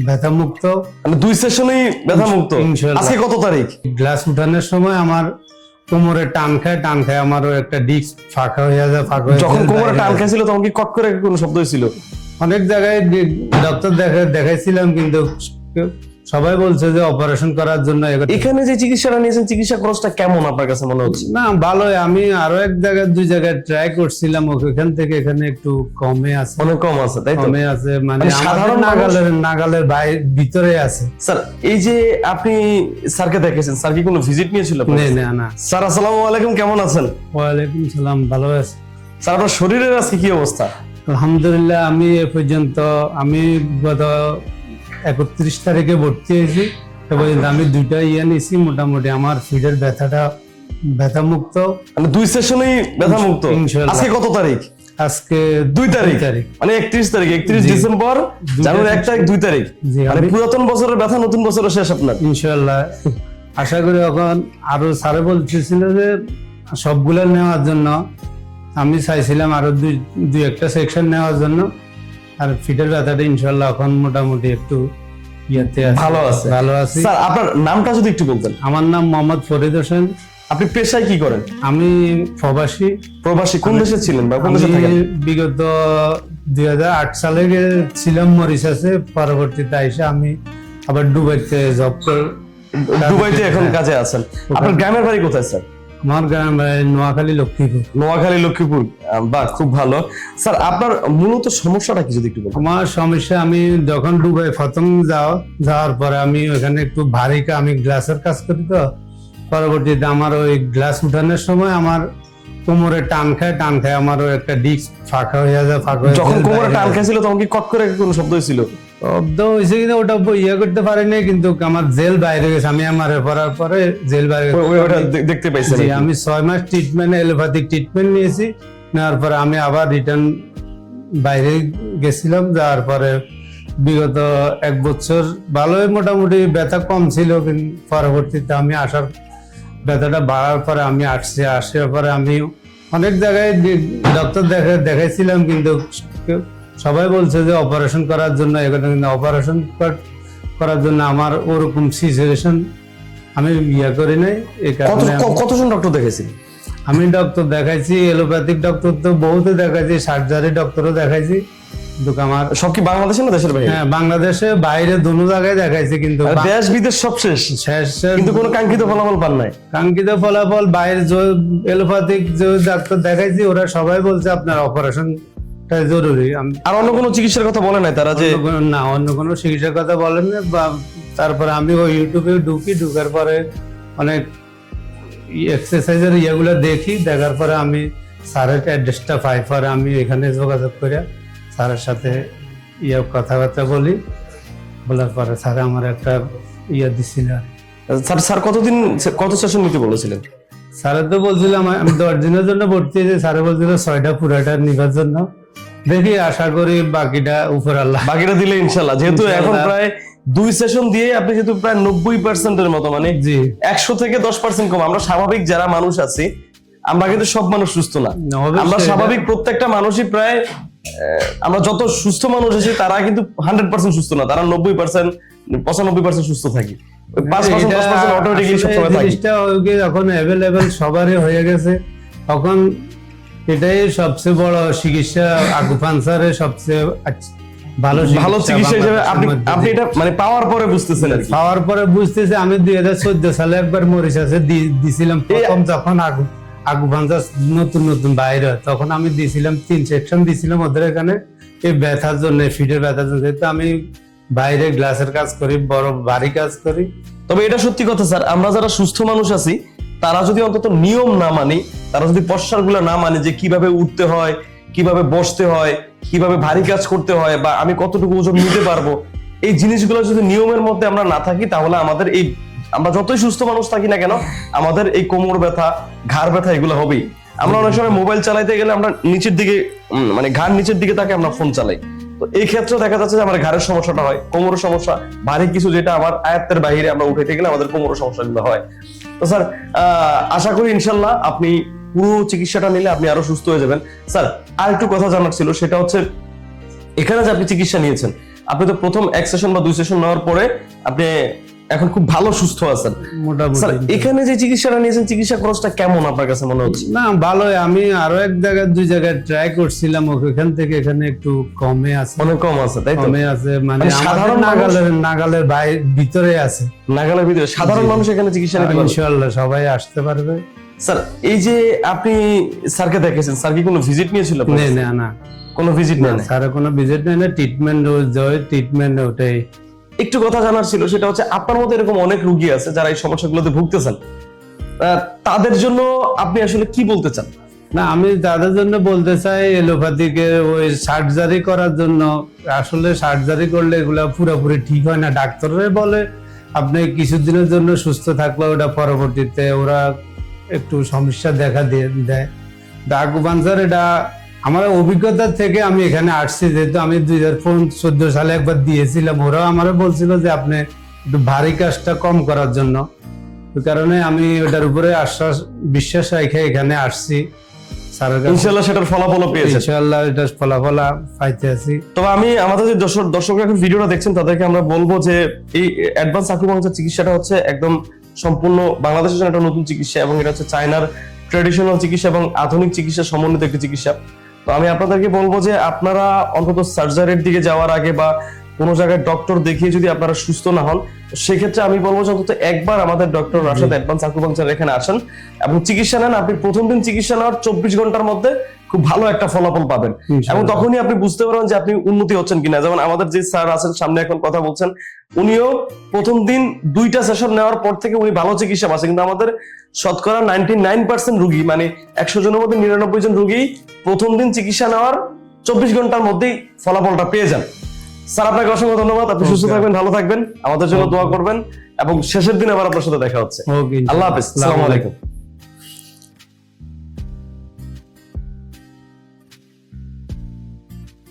ব্যথা মুক্ত। মানে 2 সেশনেই ব্যথা মুক্ত। আজকে কত তারিখ? গ্লাস উঠানোর সময় আমার কোমরে টান খায় আমারও একটা ডিস্ক ফাঁকা হয়ে যায়। যখন কোমরে টান খাইছিল তখন কি কট করে কোনো শব্দ হয়েছিল? অনেক জায়গায় ডক্টর দেখাইছিলাম, কিন্তু সবাই বলছে যে অপারেশন করার জন্য। এখানে যে চিকিৎসাটা নিয়েছেন, চিকিৎসা খরচটা কেমন আপনার কাছে মনে হচ্ছে? না, ভালোই। আমি আরো দুই জায়গায় ট্রাই করছিলাম, ওখান থেকে এখানে একটু কমে আছে। অনেক কম আছে, তাই তো? কমে আছে, মানে সাধারণ নাগালের ভিতরে আছে। স্যার, এই যে আপনি স্যারকে দেখেছেন, স্যার কি কোনো ভিজিট নিয়েছিল? না। স্যার আসসালামু আলাইকুম, কেমন আছেন? ওয়ালাইকুম সালাম, ভালো আছি। স্যার, আপনার শরীরের আজকে কি অবস্থা? আলহামদুলিল্লাহ, আমি এ পর্যন্ত গত 31 তারিখে ভর্তি হয়েছি। এ পর্যন্ত আমি 2টা নিয়েছি। মোটামুটি আমার ফিডের ব্যথা মুক্ত। মানে 2 সেশনেই ব্যথা মুক্ত। আজকে কত তারিখ? আজকে 2 তারিখ। মানে 31 তারিখ, 31 ডিসেম্বর, জানুয়ারি 1 তারিখ, 2 তারিখ। মানে পুরাতন বছরের ব্যথা নতুন বছরের শেষ আপনার, ইনশাআল্লাহ। আশা করি। এখন আরো স্যারে বলতেছিল যে সবগুলো নেওয়ার জন্য। আমি চাইছিলাম আরো দুই একটা সেকশন নেওয়ার জন্য। আর ফিটের ব্যথাটা ইনশাআল্লাহ এখন মোটামুটি একটু ভালো আছে। স্যার, আপনার নামটা যদি একটু বলতেন। আমার নাম মোহাম্মদ ফরিদ হোসেন। আপনি পেশায় কি করেন? আমি প্রবাসী। কোন দেশে ছিলেন বা কোন দেশে থাকেন? বিগত 2008 সালে ছিলাম মরিশাসে। পরবর্তীতে আইসা আমি আবার দুবাইতে জব করি। দুবাইতে এখন কাজে আছেন। আপনার গ্রামের বাড়ি কোথায় স্যার? আমার গ্রামের বাড়ি নোয়াখালী লক্ষ্মীপুর। বাহ, খুব ভালো। স্যার, আপনার মূলত সমস্যাটা কি যদি একটু বলেন? আমার সমস্যা, আমি যখন দুবাই প্রথম যাওয়ার পরে আমি ওখানে একটু আমি গ্লাসের কাজ করি। তো পরবর্তীতে আমার ওই গ্লাস উঠানোর সময় আমার কোমরে টান খায় আমারও একটা ডিস্ক ফাঁকা হয়ে যায়। যখন কোমরে টান খাইছিল তখন কি কট করে কোনো শব্দ হয়েছিল? শব্দ হয়েছে, কিন্তু ওটা করতে পারিনি। কিন্তু আমার জেল বাইরে গেছে। আমি আমার পড়ার পরে জেল বাইরে দেখতে পাইছি। আমি 6 মাস এলোপ্যাথিক ট্রিটমেন্ট নিয়েছি। নেওয়ার পরে আমি আবার রিটার্ন বাইরে গেছিলাম। যাওয়ার পরে বিগত 1 বছর ভালোই মোটামুটি ব্যথা কম ছিল, কিন্তু পরবর্তীতে আমি ব্যথাটা বাড়ার পরে আমি আসার পরে আমি অনেক জায়গায় ডক্টর দেখাইছিলাম, কিন্তু সবাই বলছে যে অপারেশন করার জন্য। কিন্তু অপারেশন করার জন্য আমার ওরকম সিচুয়েশন আমি করি নাই। এই কারণে কতজন ডক্টর দেখেছেন? আমি ডক্টর দেখাইছি, এলোপ্যাথিক ডক্টর তো বহুতে দেখাইছি, সার্জারি ডক্টরও দেখাইছি। কিন্তু আমার সব কি বাংলাদেশে না দেশের বাইরে? হ্যাঁ, বাংলাদেশে বাইরে দুনো জায়গায় দেখাইছি, কিন্তু দেশ বিদেশ সব শেষ, কিন্তু কোনো কাঙ্ক্ষিত ফলাফল পান নাই। কাঙ্ক্ষিত ফলাফল বাইরে যে এলোপ্যাথিক যে ডাক্তার দেখাইছি, ওরা সবাই বলছে আপনার অপারেশন জরুরি। আর অন্য কোনো চিকিৎসার কথা বলে নাই তারা? যে না, অন্য কোনো চিকিৎসার কথা বলেন না। তারপরে আমি ওই ইউটিউবে ঢুকার পরে অনেক এক্সারসাইজের ইয়েগুলো দেখার পরে আমি স্যারের অ্যাড্রেসটা পাই। পরে আমি এখানে যোগাযোগ করে স্যারের সাথে কথাবার্তা বলার পরে স্যার আমার একটা দিছিল। স্যার কত সেশন নিতে বলেছিলেন? স্যারে তো বলছিলাম আমি 10 দিনের জন্য ভর্তি হয়েছি। স্যারে বলছিল 6টা পুরাটা নিবার জন্য। দেখি, আশা করি বাকিটা উপর আল্লাহ। বাকিটা দিলে ইনশাল্লাহ। যেহেতু এখন প্রায় 2 সেশন দিয়ে আপনি যেহেতু প্রায় 90% মতো, মানে 100 থেকে 10% কম। আমরা স্বাভাবিক যারা মানুষ আছি, আমরা কিন্তু সব মানুষ সুস্থ না। আমরা স্বাভাবিক প্রত্যেকটা মানুষই প্রায়, আমরা যত সুস্থ মানুষ আছি তারা কিন্তু 100% সুস্থ না। তারা 90%, 95% সুস্থ থাকি। 5% 10% অটোমেটিক্যালি সবসময় থাকি। এখন অ্যাভেলেবেল সবারই হয়ে গেছে। তখন এটাই সবচেয়ে বড় চিকিৎসা। আকুপাঞ্চারের সবচেয়ে ভালো চিকিৎসা হিসেবে আপনি এটা মানে পাওয়ার পরে বুঝতেছেন আর কি? পাওয়ার পরে বুঝতেছি। আমি 2014 সালে একবার মরিশাসে দিছিলাম প্রথম, যখন আকুপাঞ্চার নতুন বাইরে, তখন আমি দিছিলাম 3 সেকশন দিছিলাম ওদের এখানে এই ব্যথার জন্য, ফিটের ব্যথার জন্য। যেহেতু আমি বাইরে গ্লাসের কাজ করি, বড় ভারী কাজ করি। তবে এটা সত্যি কথা স্যার, আমরা যারা সুস্থ মানুষ আছি তারা যদি অন্তত নিয়ম না মানি, তারা যদি পশ্চার গুলা না মানে, যে কিভাবে উঠতে হয়, কিভাবে বসতে হয়, কিভাবে ভারী কাজ করতে হয়, বা আমি কতটুকু ওজন নিতে পারবো, এই জিনিসগুলো যদি নিয়মের মধ্যে আমরা না থাকি, তাহলে আমাদের আমরা যতই সুস্থ মানুষ থাকি না কেন, আমাদের এই কোমর ব্যথা, ঘাড় ব্যথা এগুলো হবেই। আমরা অনেক সময় মোবাইল চালাইতে গেলে আমরা নিচের দিকে, মানে ঘাড় নিচের দিকে তাকে আমরা ফোন চালাই। তো এই ক্ষেত্রে দেখা যাচ্ছে যে আমার ঘাড়ের সমস্যাটা হয়, কোমরের সমস্যা, ভারী কিছু যেটা আমার আয়ত্তের বাইরে আমরা উঠাইতে গেলে আমাদের কোমরের সমস্যাগুলো হয়। তো স্যার, আশা করি ইনশাল্লাহ আপনি পুরো চিকিৎসাটা নিলে আপনি আরো সুস্থ হয়ে যাবেন। স্যার, আর একটু কথা জানার ছিল, সেটা হচ্ছে এখানে যে আপনি চিকিৎসা নিয়েছেন, আপনি তো প্রথম এক সেশন বা 2 সেশন নেওয়ার পরে আপনি এখন খুব ভালো সুস্থ আছেন। স্যার মোটামুটি এখানে যে চিকিৎসাটা নিয়েছেন, চিকিৎসা খরচটা কেমন আপনার কাছে মনে হচ্ছে? না ভালোই, আমি আরো এক জায়গায় 2 জায়গায় ট্রাই করছিলাম, ওখান থেকে এখানে একটু কমে আছে, অনেক কম আছে তাই তো? কমে আছে, মানে মানে আমাদের সাধারণ নাগালের ভিতরে আছে। নাগালের ভিতরে সাধারণ মানুষ এখানে চিকিৎসা নিতে পারবে? ইনশাআল্লাহ সবাই আসতে পারবে। স্যার এই যে আপনি স্যারকে দেখেছেন, স্যার কি কোনো ভিজিট নিয়েছিল আপনার? না কোনো ভিজিট নেই? স্যার কোনো ভিজিট নেই না, ট্রিটমেন্ট ওটাই। একটু কথা জানার ছিল, সেটা হচ্ছে আপনার মধ্যে এরকম অনেক রোগী আছে যারা এই সমস্যাগুলোতে ভুগতেছেন, তাদের জন্য আপনি আসলে কি বলতে চান? না, আমি তাদের জন্য বলতে চাই এলোপ্যাথিকে ওই সার্জারি করার জন্য, আসলে সার্জারি করলে এগুলা পুরোপুরি ঠিক হয় না। ডাক্তাররা বলে আপনি কিছুদিনের জন্য সুস্থ থাকলে ওটা পরবর্তীতে ওরা একটু সমস্যা দেখা দেয়। আকুপাঞ্চার এটা আমার অভিজ্ঞতা থেকে আমি এখানে আসছি, যেহেতু আমি 2014 সালে একবার দিয়েছিলাম, ওরাও আমারও বলছিল যে আপনি একটু ভারী কাজটা কম করার জন্য। ওই কারণে আমি ওটার উপরে বিশ্বাস রেখে এখানে আসছি। ইনশাআল্লাহ সেটার ফলাফলও পেয়েছেন? ইনশাআল্লাহ এটার ফলাফল পাইতে আছি। তবে আমি আমাদের যে দর্শকরা এখন ভিডিওটা দেখছেন তাদেরকে আমরা বলবো যে এই অ্যাডভান্স আকুপাঞ্চার চিকিৎসাটা হচ্ছে একদম সম্পূর্ণ বাংলাদেশের জন্য একটা নতুন চিকিৎসা, এবং এটা হচ্ছে চায়নার ট্রেডিশনাল চিকিৎসা এবং আধুনিক চিকিৎসা সমন্বিত একটি চিকিৎসা। তো আমি আপনাদেরকে বলবো যে আপনারা অন্তত সার্জারির দিকে যাওয়ার আগে বা কোনো জায়গায় ডক্টর দেখিয়ে যদি আপনারা সুস্থ না হন, সেক্ষেত্রে আমি বলবো যে অন্তত একবার আমাদের ডক্টর রাশেদ অ্যাডভান্স আকুপাঞ্চার এখানে আসেন এবং চিকিৎসা নেন। আপনি প্রথম দিন চিকিৎসা নেওয়ার 24 ঘন্টার মধ্যে খুব ভালো একটা ফলাফল পাবেন, এবং তখনই আপনি বুঝতে পারবেন যে আপনি উন্নতি হচ্ছেন কিনা। যেমন আমাদের যে স্যার আছেন সামনে এখন কথা বলছেন, উনিও প্রথম দিন 2টা সেশন নেওয়ার পর থেকে উনি ভালো চিকিৎসা পাচ্ছেন, কিন্তু আমাদের শতকরা 99% রোগী, মানে 100 জনের মধ্যে 99 জন রোগী প্রথম দিন চিকিৎসা নেওয়ার 24 ঘন্টার মধ্যেই ফলাফলটা পেয়ে যান। স্যার আপনাকে অসংখ্য ধন্যবাদ, আপনি সুস্থ থাকবেন, ভালো থাকবেন, আমাদের জন্য দোয়া করবেন, এবং শেষের দিন আবার আপনার সাথে দেখা হচ্ছে। আল্লাহ হাফেজ, আসসালামু আলাইকুম।